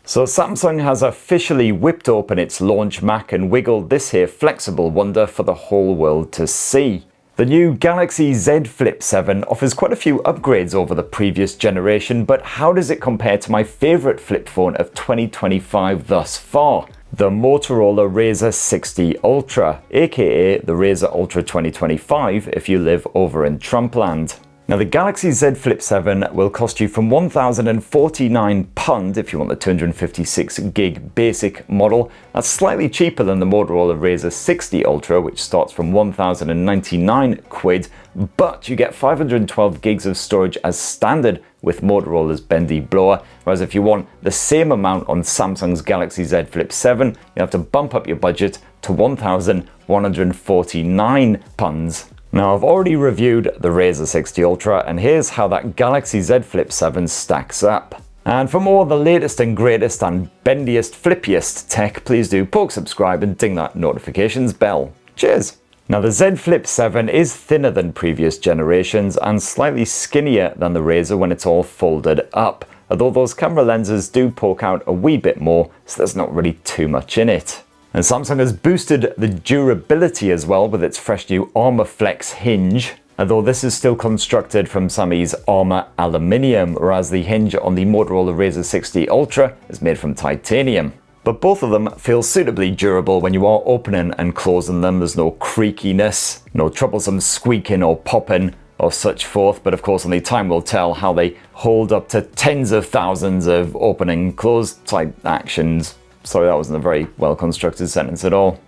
So Samsung has officially whipped open its launch Mac and wiggled this here flexible wonder for the whole world to see. The new Galaxy Z Flip 7 offers quite a few upgrades over the previous generation, but how does it compare to my favourite flip phone of 2025 thus far? The Motorola RAZR 60 Ultra, aka the RAZR Ultra 2025 if you live over in Trumpland. Now the Galaxy Z Flip 7 will cost you from £1,049 if you want the 256 gig basic model. That's slightly cheaper than the Motorola RAZR 60 Ultra, which starts from £1,099, but you get 512 gigs of storage as standard with Motorola's bendy blower, whereas if you want the same amount on Samsung's Galaxy Z Flip 7, you have to bump up your budget to £1,149. Now I've already reviewed the RAZR 60 Ultra, and here's how that Galaxy Z Flip 7 stacks up. And for more of the latest and greatest and bendiest flippiest tech, please do poke subscribe and ding that notifications bell. Cheers! Now the Z Flip 7 is thinner than previous generations and slightly skinnier than the RAZR when it's all folded up, although those camera lenses do poke out a wee bit more, so there's not really too much in it. And Samsung has boosted the durability as well with its fresh new Armor Flex hinge, although this is still constructed from Sammy's Armor Aluminium, whereas the hinge on the Motorola RAZR 60 Ultra is made from titanium. But both of them feel suitably durable when you are opening and closing them. There's no creakiness, no troublesome squeaking or popping or such forth, but of course only time will tell how they hold up to tens of thousands of open and close type actions. Sorry, that wasn't a very well constructed sentence at all.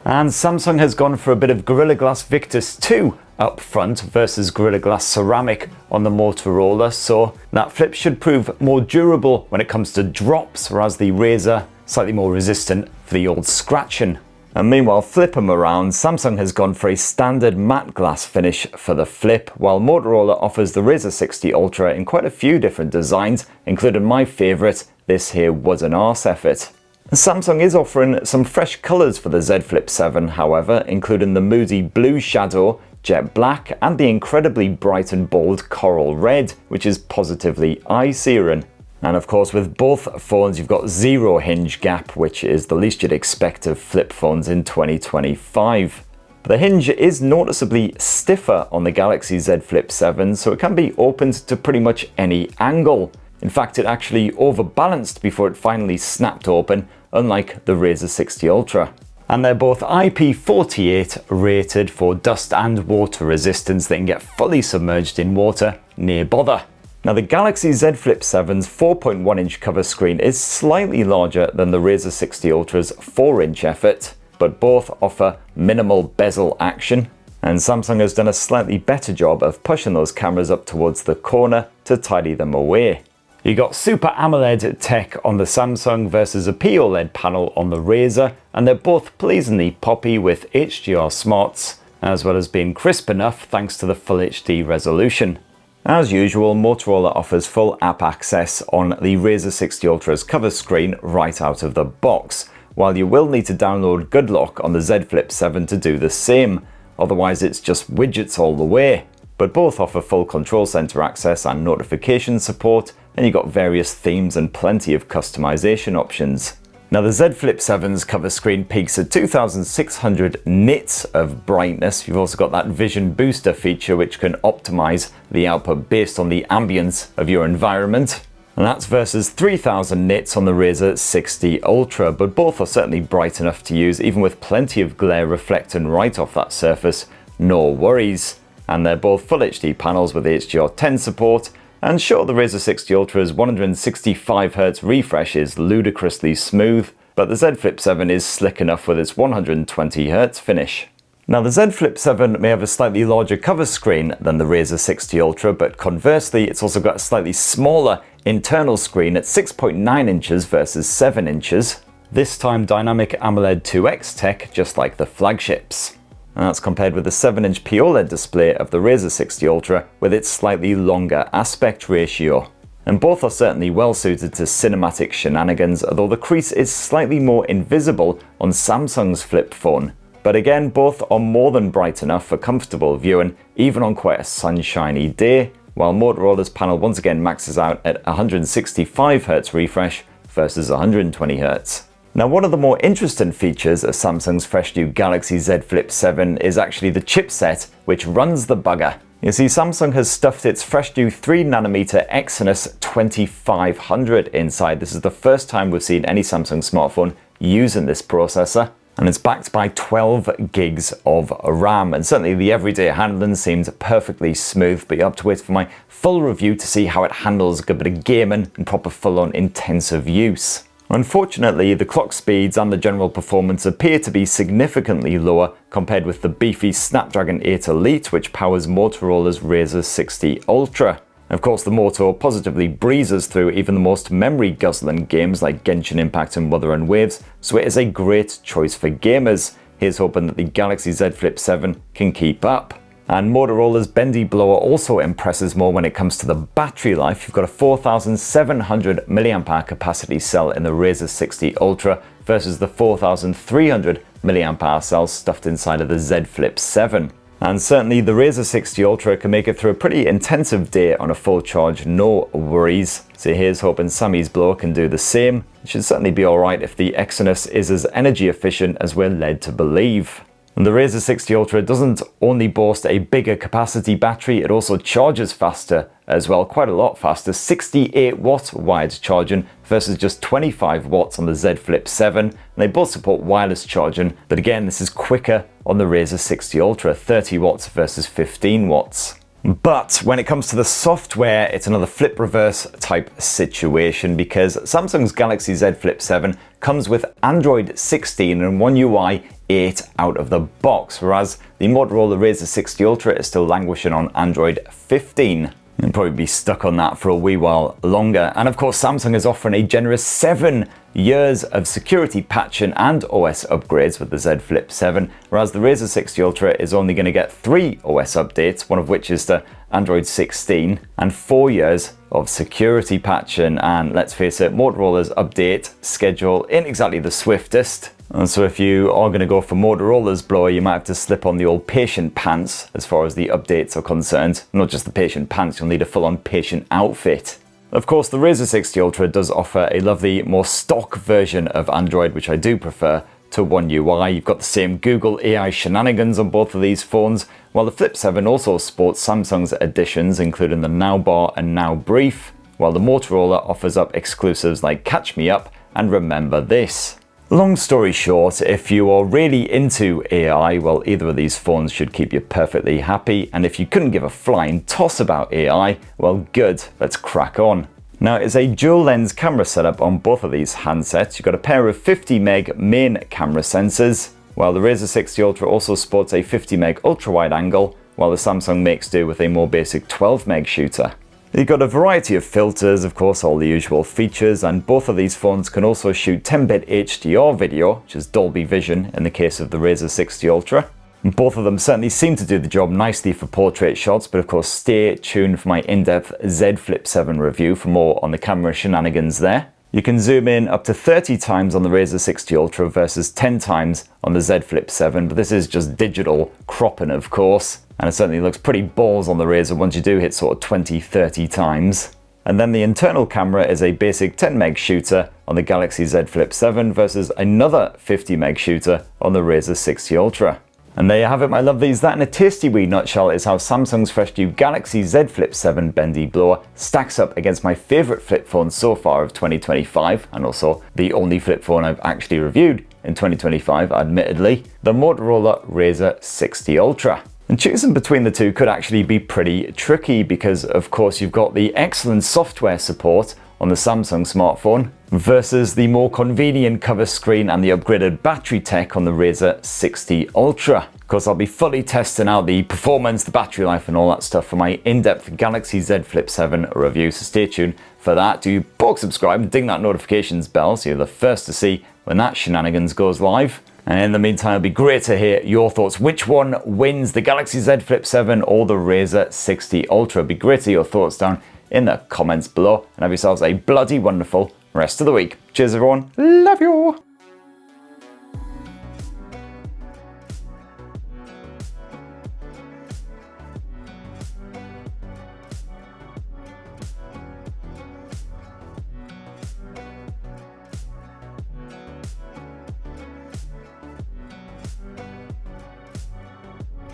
And Samsung has gone for a bit of Gorilla Glass Victus 2 up front versus Gorilla Glass Ceramic on the Motorola, so that flip should prove more durable when it comes to drops, whereas the RAZR slightly more resistant for the old scratching. And meanwhile, flip them around, Samsung has gone for a standard matte glass finish for the flip, while Motorola offers the RAZR 60 Ultra in quite a few different designs, including my favourite, this here wooden arse effort. Samsung is offering some fresh colours for the Z Flip 7, however, including the moody blue shadow, jet black, and the incredibly bright and bold coral red, which is positively eye-searing. And of course, with both phones, you've got zero hinge gap, which is the least you'd expect of flip phones in 2025. The hinge is noticeably stiffer on the Galaxy Z Flip 7, so it can be opened to pretty much any angle. In fact, it actually overbalanced before it finally snapped open, unlike the RAZR 60 Ultra. And they're both IP48 rated for dust and water resistance. They can get fully submerged in water, near bother. Now the Galaxy Z Flip 7's 4.1 inch cover screen is slightly larger than the RAZR 60 Ultra's 4 inch effort, but both offer minimal bezel action. And Samsung has done a slightly better job of pushing those cameras up towards the corner to tidy them away. You got Super AMOLED tech on the Samsung versus a POLED panel on the RAZR, and they're both pleasingly poppy with HDR smarts, as well as being crisp enough thanks to the Full HD resolution. As usual, Motorola offers full app access on the RAZR 60 Ultra's cover screen right out of the box, while you will need to download GoodLock on the Z Flip 7 to do the same, otherwise it's just widgets all the way. But both offer full control center access and notification support, and you got various themes and plenty of customization options. Now the Z Flip 7's cover screen peaks at 2600 nits of brightness. You've also got that vision booster feature which can optimize the output based on the ambience of your environment. And that's versus 3000 nits on the RAZR 60 Ultra, but both are certainly bright enough to use even with plenty of glare reflecting right off that surface, no worries. And they're both Full HD panels with HDR10 support. And sure, the RAZR 60 Ultra's 165Hz refresh is ludicrously smooth, but the Z Flip 7 is slick enough with its 120Hz finish. Now the Z Flip 7 may have a slightly larger cover screen than the RAZR 60 Ultra, but conversely it's also got a slightly smaller internal screen at 6.9 inches versus 7 inches. This time Dynamic AMOLED 2X tech, just like the flagships. And that's compared with the 7-inch POLED display of the RAZR 60 Ultra with its slightly longer aspect ratio. And both are certainly well suited to cinematic shenanigans, although the crease is slightly more invisible on Samsung's flip phone. But again, both are more than bright enough for comfortable viewing, even on quite a sunshiny day, while Motorola's panel once again maxes out at 165Hz refresh, versus 120 Hz. Now, one of the more interesting features of Samsung's fresh new Galaxy Z Flip 7 is actually the chipset which runs the bugger. You see, Samsung has stuffed its fresh new 3nm Exynos 2500 inside. This is the first time we've seen any Samsung smartphone using this processor, and it's backed by 12 gigs of RAM. And certainly the everyday handling seems perfectly smooth, but you have to wait for my full review to see how it handles a good bit of gaming and proper full-on intensive use. Unfortunately, the clock speeds and the general performance appear to be significantly lower compared with the beefy Snapdragon 8 Elite, which powers Motorola's RAZR 60 Ultra. Of course, the Moto positively breezes through even the most memory-guzzling games like Genshin Impact and Wuthering Waves, so it is a great choice for gamers. Here's hoping that the Galaxy Z Flip 7 can keep up. And Motorola's bendy blower also impresses more when it comes to the battery life. You've got a 4,700 mAh capacity cell in the RAZR 60 Ultra versus the 4,300 mAh cell stuffed inside of the Z Flip 7. And certainly the RAZR 60 Ultra can make it through a pretty intensive day on a full charge, no worries. So here's hoping Sammy's blower can do the same. It should certainly be alright if the Exynos is as energy efficient as we're led to believe. And the RAZR 60 Ultra doesn't only boast a bigger capacity battery, it also charges faster as well, quite a lot faster, 68 watt wired charging versus just 25 watts on the Z Flip 7. And they both support wireless charging, but again, this is quicker on the RAZR 60 Ultra, 30 watts versus 15 watts. But when it comes to the software, it's another flip reverse type situation, because Samsung's Galaxy Z Flip 7 comes with Android 16 and One UI 8 out of the box, whereas the Motorola RAZR 60 Ultra is still languishing on Android 15. You'll probably be stuck on that for a wee while longer. And of course, Samsung is offering a generous 7 years of security patching and OS upgrades with the Z Flip 7, whereas the RAZR 60 Ultra is only going to get 3 OS updates, one of which is to Android 16, and 4 years of security patching. And let's face it, Motorola's update schedule ain't exactly the swiftest. And so if you are going to go for Motorola's blower, you might have to slip on the old patient pants as far as the updates are concerned. Not just the patient pants, you'll need a full-on patient outfit. Of course, the RAZR 60 Ultra does offer a lovely, more stock version of Android, which I do prefer to One UI. You've got the same Google AI shenanigans on both of these phones, while the Flip 7 also sports Samsung's additions, including the Now Bar and Now Brief, while the Motorola offers up exclusives like Catch Me Up and Remember This. Long story short, if you are really into AI, well, either of these phones should keep you perfectly happy. And if you couldn't give a flying toss about AI, well, good, let's crack on. Now, it's a dual lens camera setup on both of these handsets. You've got a pair of 50 meg main camera sensors, while the RAZR 60 Ultra also sports a 50 meg ultra wide angle, while the Samsung makes do with a more basic 12 meg shooter. You've got a variety of filters, of course, all the usual features, and both of these phones can also shoot 10-bit HDR video, which is Dolby Vision in the case of the RAZR 60 Ultra. And both of them certainly seem to do the job nicely for portrait shots, but of course stay tuned for my in-depth Z Flip 7 review for more on the camera shenanigans there. You can zoom in up to 30 times on the RAZR 60 Ultra versus 10 times on the Z Flip 7, but this is just digital cropping, of course. And it certainly looks pretty balls on the RAZR once you do hit sort of 20-30 times. And then the internal camera is a basic 10 meg shooter on the Galaxy Z Flip 7 versus another 50 meg shooter on the RAZR 60 Ultra. And there you have it, my lovelies. That in a tasty wee nutshell is how Samsung's fresh new Galaxy Z Flip 7 bendy blower stacks up against my favourite flip phone so far of 2025, and also the only flip phone I've actually reviewed in 2025, admittedly, the Motorola RAZR 60 Ultra. And choosing between the two could actually be pretty tricky because, of course, you've got the excellent software support on the Samsung smartphone versus the more convenient cover screen and the upgraded battery tech on the RAZR 60 Ultra. Of course, I'll be fully testing out the performance, the battery life and all that stuff for my in-depth Galaxy Z Flip 7 review, so stay tuned for that. Do bulk subscribe and ding that notifications bell so you're the first to see when that shenanigans goes live. And in the meantime, it'd be great to hear your thoughts. Which one wins, the Galaxy Z Flip 7 or the RAZR 60 Ultra? It'd be great to hear your thoughts down in the comments below. And have yourselves a bloody wonderful rest of the week. Cheers, everyone. Love you.